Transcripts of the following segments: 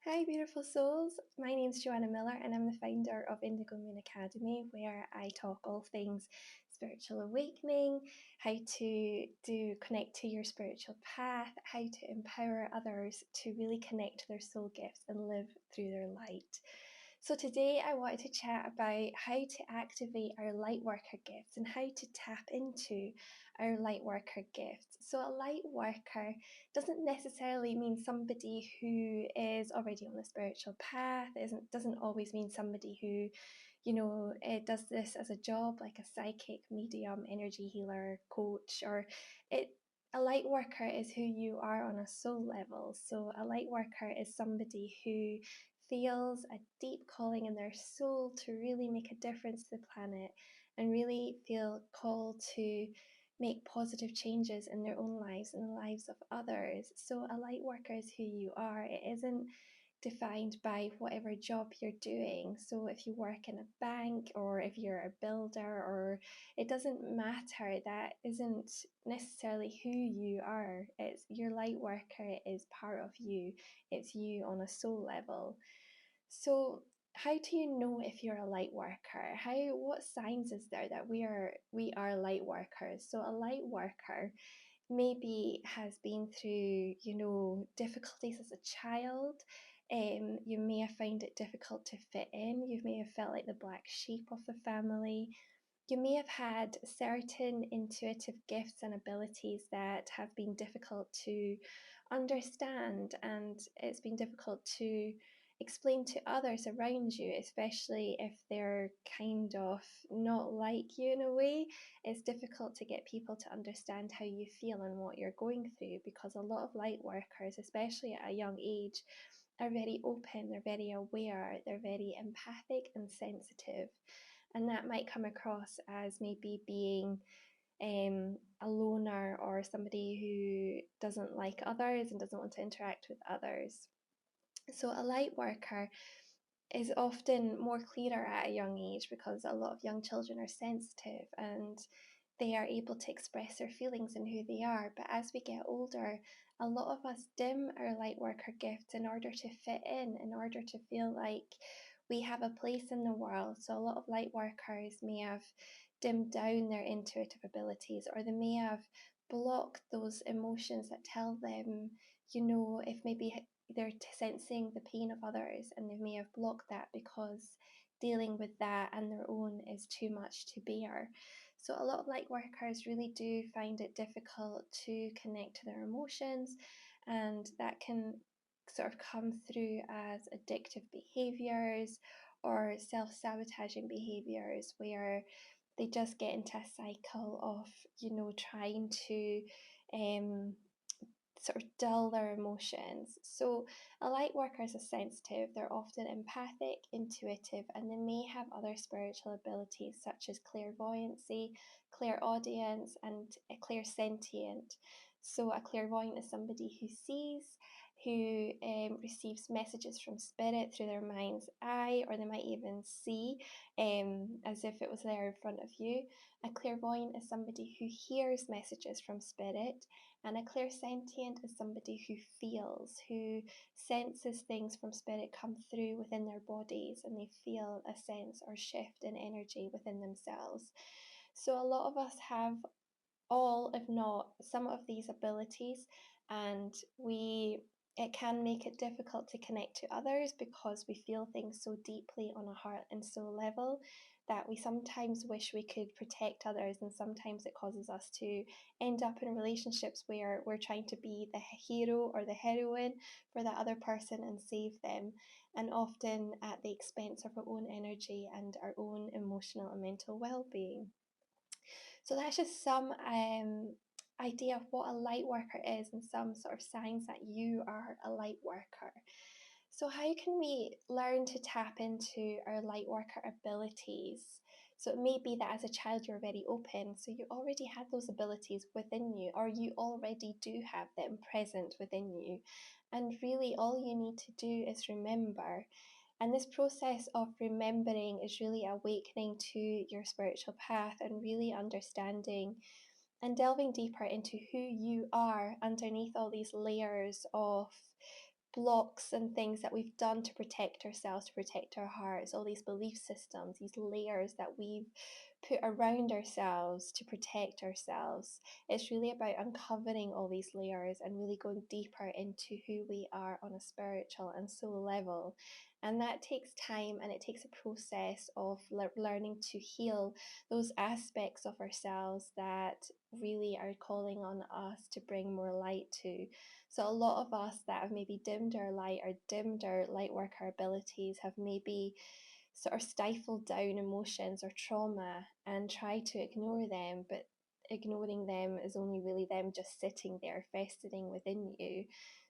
Hi, beautiful souls. My name's Joanna Miller, and I'm the founder of Indigo Moon Academy, where I talk all things spiritual awakening, how to connect to your spiritual path, how to empower others to really connect to their soul gifts and live through their light. So today I wanted to chat about how to activate our Lightworker gifts and how to tap into our Lightworker gifts. So a Lightworker doesn't necessarily mean somebody who is already on the spiritual path. Doesn't always mean somebody who, does this as a job, like a psychic, medium, energy healer, coach, or it. A light worker is who you are on a soul level. So a light worker is somebody who feels a deep calling in their soul to really make a difference to the planet and really feel called to make positive changes in their own lives and the lives of others. So a light worker is who you are. It isn't defined by whatever job you're doing. So if you work in a bank or if you're a builder, or it doesn't matter, that isn't necessarily who you are. It's your light worker is part of you. It's you on a soul level. So how do you know if you're a light worker? What signs is there that we are light workers? So a light worker maybe has been through, difficulties as a child. You may have found it difficult to fit in. You may have felt like the black sheep of the family. You may have had certain intuitive gifts and abilities that have been difficult to understand, and it's been difficult to explain to others around you, especially if they're kind of not like you in a way. It's difficult to get people to understand how you feel and what you're going through, because a lot of light workers, especially at a young age, are very open, they're very aware, they're very empathic and sensitive. And that might come across as maybe being a loner or somebody who doesn't like others and doesn't want to interact with others. So a light worker is often more clearer at a young age because a lot of young children are sensitive and they are able to express their feelings and who they are. But as we get older, a lot of us dim our light worker gifts in order to fit in order to feel like we have a place in the world. So a lot of light workers may have dimmed down their intuitive abilities, or they may have blocked those emotions that tell them, if maybe they're sensing the pain of others, and they may have blocked that because dealing with that and their own is too much to bear. So a lot of light workers really do find it difficult to connect to their emotions, and that can sort of come through as addictive behaviors or self-sabotaging behaviors, where they just get into a cycle of, trying to sort of dull their emotions. So a light worker is sensitive, they're often empathic, intuitive, and they may have other spiritual abilities such as clairvoyancy, clairaudience, and a clairsentient. So a clairvoyant is somebody who sees, who receives messages from spirit through their mind's eye, or they might even see as if it was there in front of you. A clairvoyant is somebody who hears messages from spirit, and a clairsentient is somebody who feels, who senses things from spirit come through within their bodies, and they feel a sense or shift in energy within themselves. So a lot of us have all, if not some of these abilities, and it can make it difficult to connect to others because we feel things so deeply on a heart and soul level that we sometimes wish we could protect others, and sometimes it causes us to end up in relationships where we're trying to be the hero or the heroine for that other person and save them, and often at the expense of our own energy and our own emotional and mental well-being. So that's just some idea of what a light worker is and some sort of signs that you are a light worker. So how can we learn to tap into our light worker abilities? So it may be that as a child you're very open, so you already had those abilities within you, or you already do have them present within you. And really all you need to do is remember. And this process of remembering is really awakening to your spiritual path and really understanding and delving deeper into who you are underneath all these layers of blocks and things that we've done to protect ourselves, to protect our hearts, all these belief systems, these layers that we've put around ourselves to protect ourselves. It's really about uncovering all these layers and really going deeper into who we are on a spiritual and soul level. And that takes time, and it takes a process of learning to heal those aspects of ourselves that really are calling on us to bring more light to. So a lot of us that have maybe dimmed our light or dimmed our light worker abilities have maybe sort of stifled down emotions or trauma and tried to ignore them, but ignoring them is only really them just sitting there festering within you.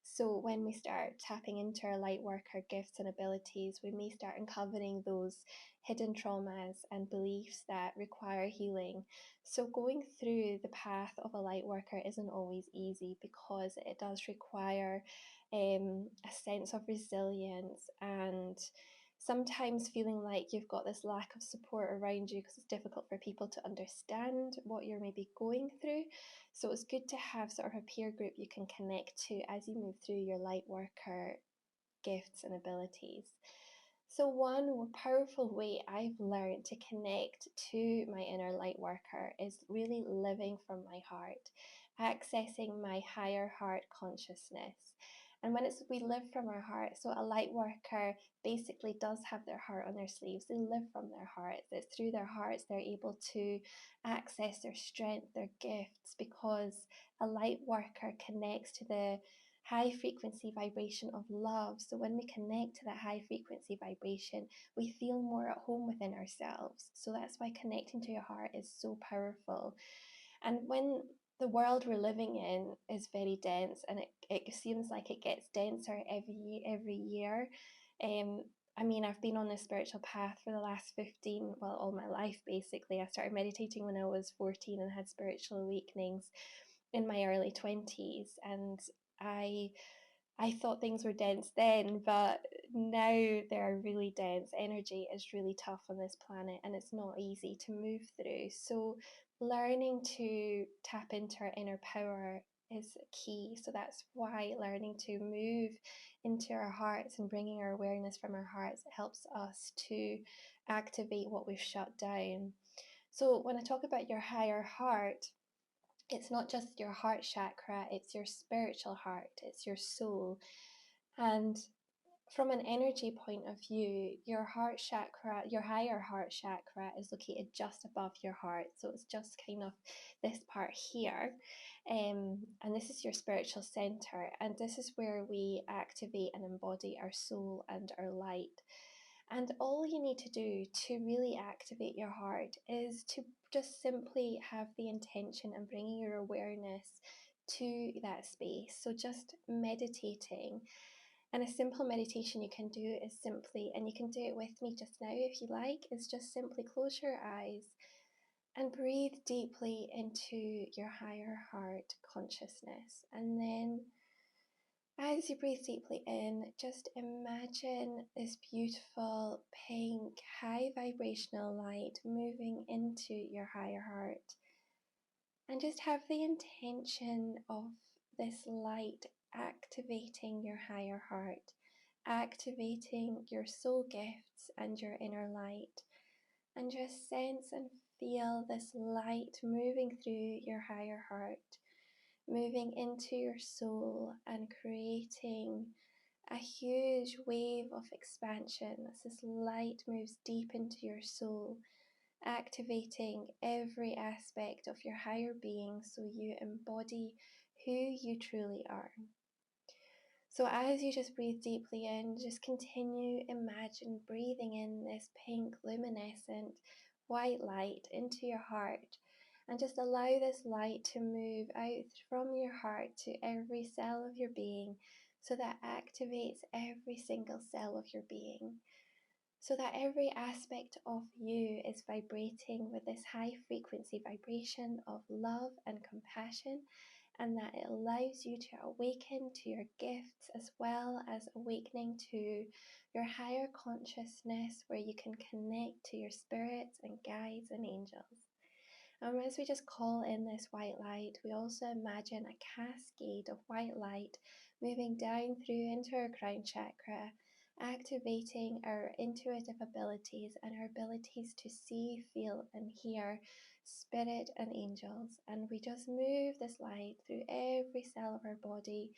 So when we start tapping into our light worker gifts and abilities, we may start uncovering those hidden traumas and beliefs that require healing. So going through the path of a light worker isn't always easy, because it does require a sense of resilience, and sometimes feeling like you've got this lack of support around you because it's difficult for people to understand what you're maybe going through. So it's good to have sort of a peer group you can connect to as you move through your light worker gifts and abilities. So one powerful way I've learned to connect to my inner light worker is really living from my heart, accessing my higher heart consciousness. And when we live from our heart, so a light worker basically does have their heart on their sleeves. They live from their hearts. It's through their hearts they're able to access their strength, their gifts, because a light worker connects to the high frequency vibration of love. So when we connect to that high frequency vibration, we feel more at home within ourselves. So that's why connecting to your heart is so powerful. And when the world we're living in is very dense, and it seems like it gets denser every year. I mean, I've been on this spiritual path for the last 15, well, all my life basically. I started meditating when I was 14 and had spiritual awakenings in my early 20s, and I I thought things were dense then, but now they're really dense. Energy is really tough on this planet, and it's not easy to move through. So learning to tap into our inner power is key. So that's why learning to move into our hearts and bringing our awareness from our hearts helps us to activate what we've shut down. So when I talk about your higher heart, it's not just your heart chakra, it's your spiritual heart, it's your soul. And from an energy point of view, your heart chakra, your higher heart chakra, is located just above your heart. So it's just kind of this part here. And this is your spiritual center. And this is where we activate and embody our soul and our light. And all you need to do to really activate your heart is to just simply have the intention and bringing your awareness to that space. So just meditating. And a simple meditation you can do is simply, and you can do it with me just now if you like, is just simply close your eyes and breathe deeply into your higher heart consciousness. And then as you breathe deeply in, just imagine this beautiful pink high vibrational light moving into your higher heart. And just have the intention of this light activating your higher heart, activating your soul gifts and your inner light. And just sense and feel this light moving through your higher heart, moving into your soul and creating a huge wave of expansion as this light moves deep into your soul, activating every aspect of your higher being so you embody who you truly are. So as you just breathe deeply in, just continue, imagine breathing in this pink luminescent white light into your heart, and just allow this light to move out from your heart to every cell of your being, so that activates every single cell of your being, so that every aspect of you is vibrating with this high frequency vibration of love and compassion, and that it allows you to awaken to your gifts as well as awakening to your higher consciousness, where you can connect to your spirits and guides and angels. And as we just call in this white light, we also imagine a cascade of white light moving down through into our crown chakra, activating our intuitive abilities and our abilities to see, feel, and hear spirit and angels. And we just move this light through every cell of our body,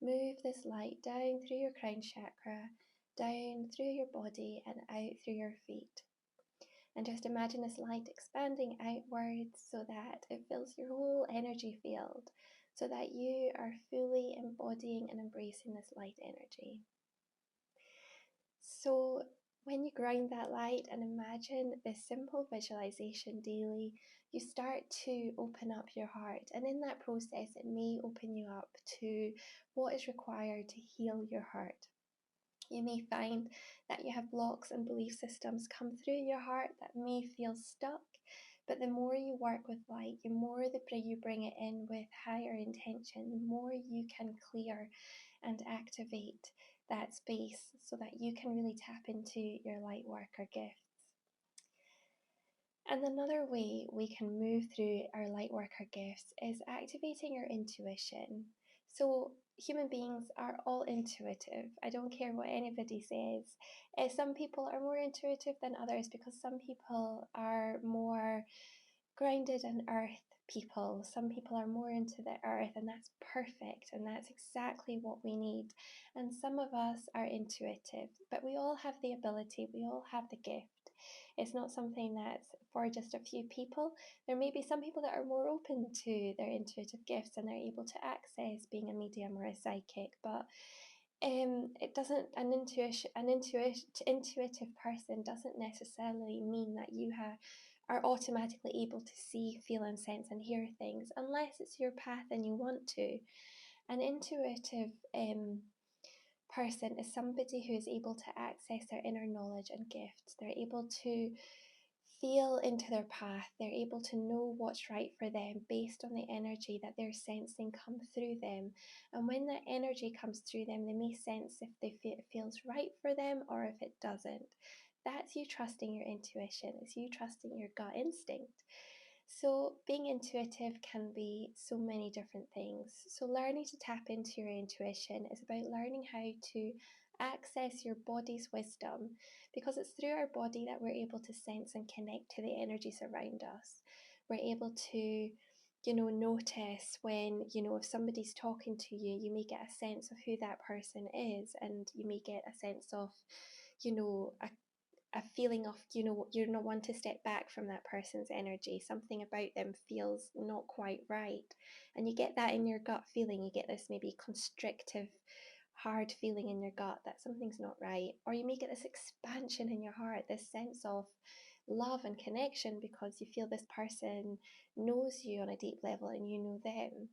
move this light down through your crown chakra, down through your body, and out through your feet. And just imagine this light expanding outwards so that it fills your whole energy field, so that you are fully embodying and embracing this light energy. So when you ground that light and imagine this simple visualization daily, you start to open up your heart. And in that process, it may open you up to what is required to heal your heart. You may find that you have blocks and belief systems come through your heart that may feel stuck, but the more you work with light, the more you bring it in with higher intention, the more you can clear and activate that space so that you can really tap into your Lightworker gifts. And another way we can move through our Lightworker gifts is activating your intuition. So human beings are all intuitive. I don't care what anybody says. Some people are more intuitive than others because some people are more grounded in earth people. Some people are more into the earth, and that's perfect, and that's exactly what we need. And some of us are intuitive, but we all have the ability, we all have the gift. It's not something that's for just a few people. There may be some people that are more open to their intuitive gifts and they're able to access being a medium or a psychic, but it doesn't, an intuitive person doesn't necessarily mean that you are automatically able to see, feel and sense and hear things unless it's your path and you want to. An intuitive person is somebody who is able to access their inner knowledge and gifts. They're able to feel into their path. They're able to know what's right for them based on the energy that they're sensing come through them. And when that energy comes through them, they may sense if it feels right for them or if it doesn't. That's you trusting your intuition. It's you trusting your gut instinct. So being intuitive can be so many different things. So learning to tap into your intuition is about learning how to access your body's wisdom, because it's through our body that we're able to sense and connect to the energies around us. We're able to, notice when, if somebody's talking to you, you may get a sense of who that person is, and you may get a sense of, a feeling of, you're not want to step back from that person's energy. Something about them feels not quite right. And you get that in your gut feeling. You get this maybe constrictive, hard feeling in your gut that something's not right. Or you may get this expansion in your heart, this sense of love and connection because you feel this person knows you on a deep level and you know them.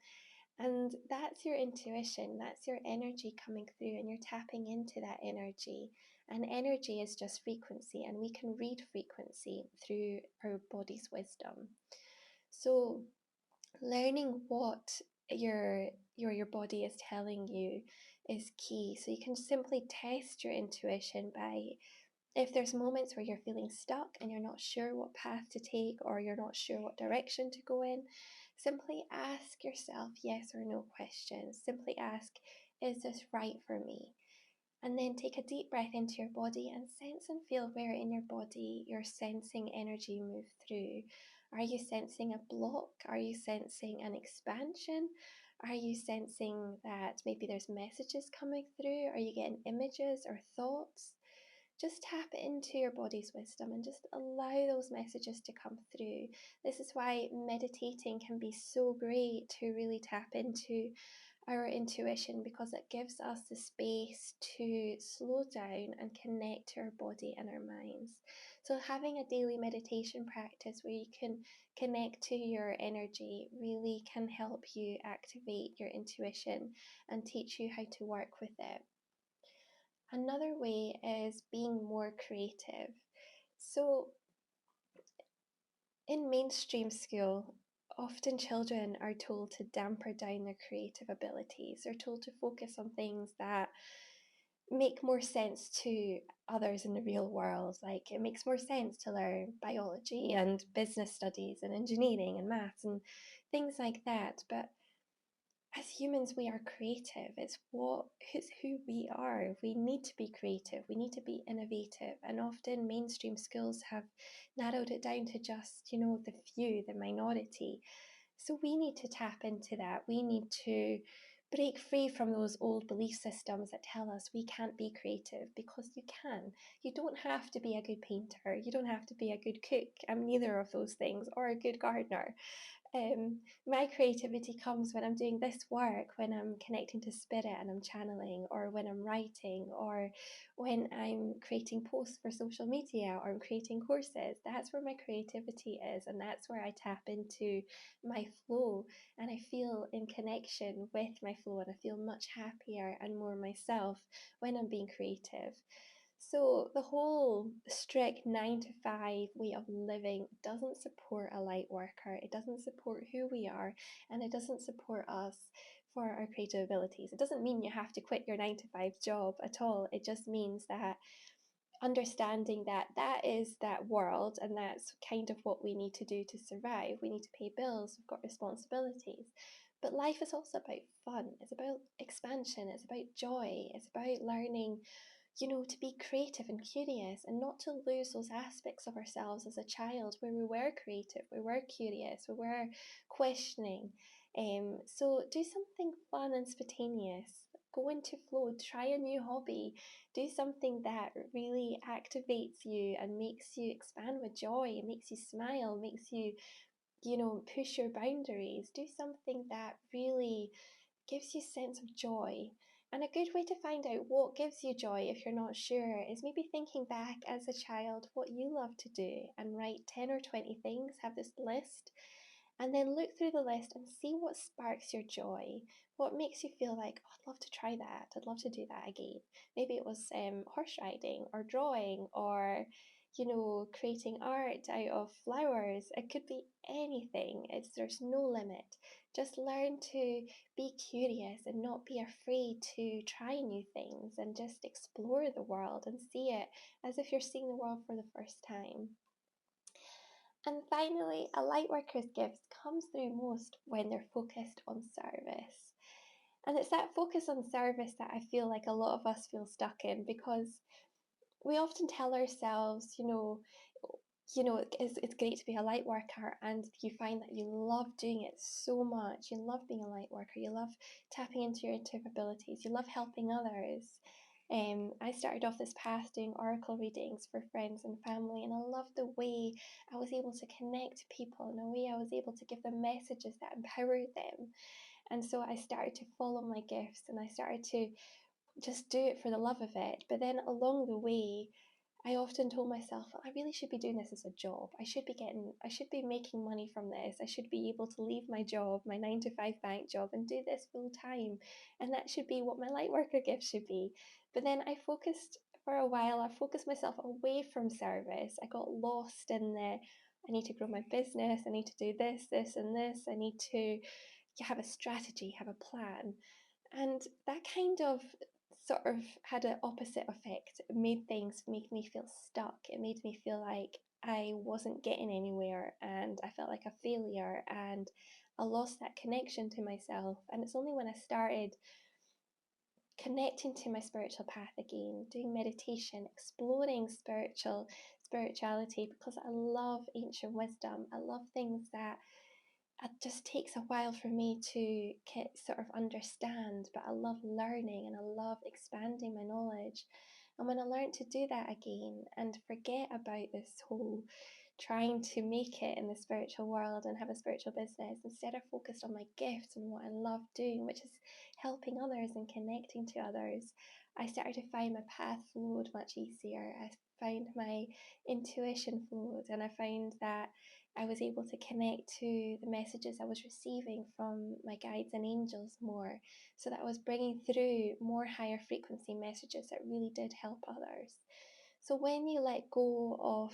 And that's your intuition, that's your energy coming through, and you're tapping into that energy. And energy is just frequency, and we can read frequency through our body's wisdom. So learning what your body is telling you is key. So you can simply test your intuition by, if there's moments where you're feeling stuck and you're not sure what path to take or you're not sure what direction to go in, simply ask yourself yes or no questions. Simply ask, is this right for me? And then take a deep breath into your body and sense and feel where in your body you're sensing energy move through. Are you sensing a block? Are you sensing an expansion? Are you sensing that maybe there's messages coming through? Are you getting images or thoughts? Just tap into your body's wisdom and just allow those messages to come through. This is why meditating can be so great to really tap into our intuition, because it gives us the space to slow down and connect to our body and our minds. So having a daily meditation practice where you can connect to your energy really can help you activate your intuition and teach you how to work with it. Another way is being more creative. So in mainstream school, often children are told to damper down their creative abilities. They're told to focus on things that make more sense to others in the real world. Like, it makes more sense to learn biology and business studies and engineering and maths and things like that. But as humans, we are creative. It's who we are. We need to be creative. We need to be innovative. And often mainstream schools have narrowed it down to just, the few, the minority. So we need to tap into that. We need to break free from those old belief systems that tell us we can't be creative, because you can. You don't have to be a good painter. You don't have to be a good cook. I'm neither of those things, or a good gardener. My creativity comes when I'm doing this work, when I'm connecting to spirit and I'm channeling, or when I'm writing, or when I'm creating posts for social media, or I'm creating courses. That's where my creativity is, and that's where I tap into my flow, and I feel in connection with my flow, and I feel much happier and more myself when I'm being creative. So the whole strict 9 to 5 way of living doesn't support a light worker. It doesn't support who we are, and it doesn't support us for our creative abilities. It doesn't mean you have to quit your 9 to 5 job at all. It just means that understanding that that is that world, and that's kind of what we need to do to survive. We need to pay bills, we've got responsibilities. But life is also about fun. It's about expansion. It's about joy. It's about learning, to be creative and curious, and not to lose those aspects of ourselves as a child where we were creative, we were curious, we were questioning. So do something fun and spontaneous. Go into flow, try a new hobby, do something that really activates you and makes you expand with joy, makes you smile, makes you, push your boundaries. Do something that really gives you a sense of joy. And a good way to find out what gives you joy if you're not sure is maybe thinking back as a child what you love to do, and write 10 or 20 things, have this list, and then look through the list and see what sparks your joy. What makes you feel like, oh, I'd love to try that. I'd love to do that again. Maybe it was horse riding, or drawing, or creating art out of flowers. It could be anything. There's no limit. Just learn to be curious and not be afraid to try new things, and just explore the world and see it as if you're seeing the world for the first time. And finally, a lightworker's gift comes through most when they're focused on service. And it's that focus on service that I feel like a lot of us feel stuck in, because we often tell ourselves, it's great to be a light worker, and you find that you love doing it so much. You love being a light worker. You love tapping into your intuitive abilities. You love helping others. I started off this path doing oracle readings for friends and family, and I loved the way I was able to connect to people, in a way I was able to give them messages that empowered them. And so I started to follow my gifts, and I started to just do it for the love of it. But then along the way, I often told myself, well, I really should be doing this as a job. I should be making money from this. I should be able to leave my job, my 9 to 5 bank job, and do this full time. And that should be what my light worker gift should be. But then for a while, I focused myself away from service. I got lost in I need to grow my business. I need to do this, this, and this. I need to have a strategy, have a plan. And that kind of sort of had an opposite effect. It made things make me feel stuck. It made me feel like I wasn't getting anywhere, and I felt like a failure, and I lost that connection to myself. And it's only when I started connecting to my spiritual path again, doing meditation, exploring spirituality, because I love ancient wisdom. I love things that it just takes a while for me to sort of understand, but I love learning and I love expanding my knowledge. And when I learned to do that again and forget about this whole trying to make it in the spiritual world and have a spiritual business, instead I focused on my gifts and what I love doing, which is helping others and connecting to others, I started to find my path flowed much easier. I found my intuition flowed, and I found that I was able to connect to the messages I was receiving from my guides and angels more, so that I was bringing through more higher frequency messages that really did help others. So when you let go of,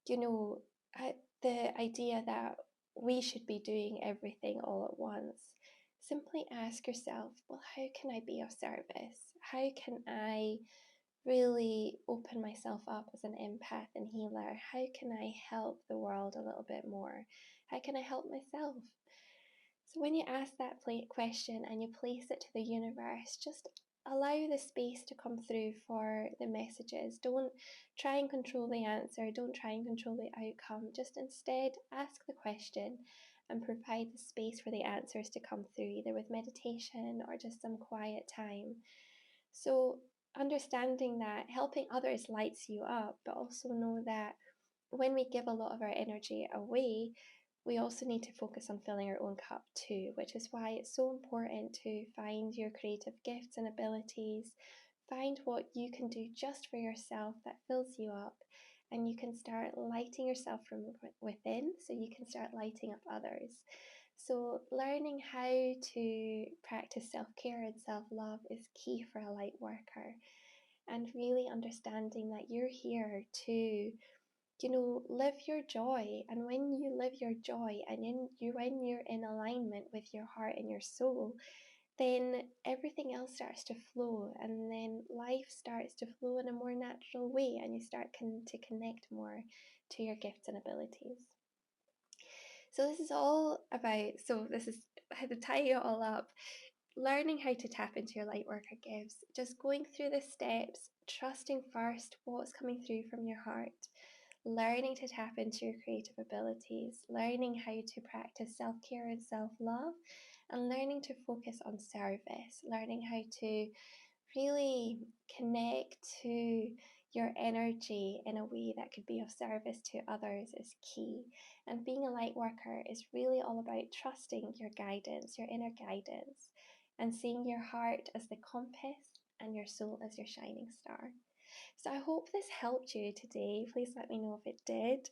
you know, the idea that we should be doing everything all at once, simply ask yourself, well, how can I be of service? How can I really open myself up as an empath and healer? How can I help the world a little bit more? How can I help myself? So when you ask that question and you place it to the universe, just allow the space to come through for the messages. Don't try and control the answer. Don't try and control the outcome. Just instead ask the question and provide the space for the answers to come through, either with meditation or just some quiet time. So understanding that helping others lights you up, but also know that when we give a lot of our energy away, we also need to focus on filling our own cup too, which is why it's so important to find your creative gifts and abilities, find what you can do just for yourself that fills you up, and you can start lighting yourself from within so you can start lighting up others. So learning how to practice self-care and self-love is key for a light worker, and really understanding that you're here to live your joy. And when you live your joy and when you're in alignment with your heart and your soul, then everything else starts to flow, and then life starts to flow in a more natural way, and you start to connect more to your gifts and abilities. So this is all about, this is how to tie it all up, learning how to tap into your Lightworker gifts, just going through the steps, trusting first what's coming through from your heart, learning to tap into your creative abilities, learning how to practice self-care and self-love, and learning to focus on service, learning how to really connect to your energy in a way that could be of service to others is key. And being a light worker is really all about trusting your guidance, your inner guidance, and seeing your heart as the compass and your soul as your shining star. So I hope this helped you today. Please let me know if it did.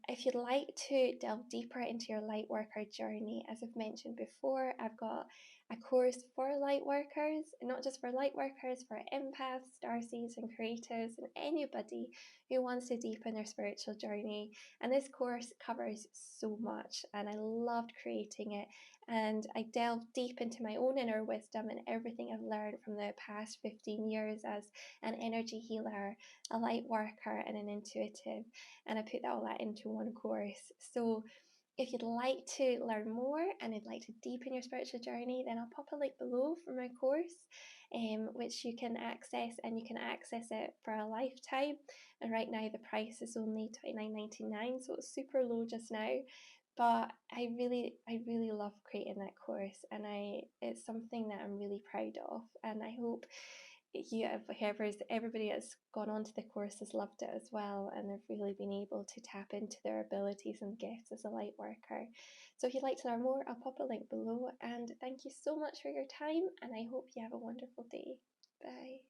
If you'd like to delve deeper into your Lightworker journey, as I've mentioned before, I've got a course for Lightworkers, not just for Lightworkers, for empaths, starseeds and creatives, and anybody who wants to deepen their spiritual journey. And this course covers so much, and I loved creating it. And I delved deep into my own inner wisdom and everything I've learned from the past 15 years as an energy healer, a light worker, and an intuitive. And I put all that into one course. So if you'd like to learn more and you'd like to deepen your spiritual journey, then I'll pop a link below for my course, which you can access, and you can access it for a lifetime. And right now the price is only $29.99, so it's super low just now. But I really love creating that course, and it's something that I'm really proud of, and I hope everybody that's gone on to the course has loved it as well, and they've really been able to tap into their abilities and gifts as a light worker. So if you'd like to learn more, I'll pop a link below, and thank you so much for your time, and I hope you have a wonderful day. Bye.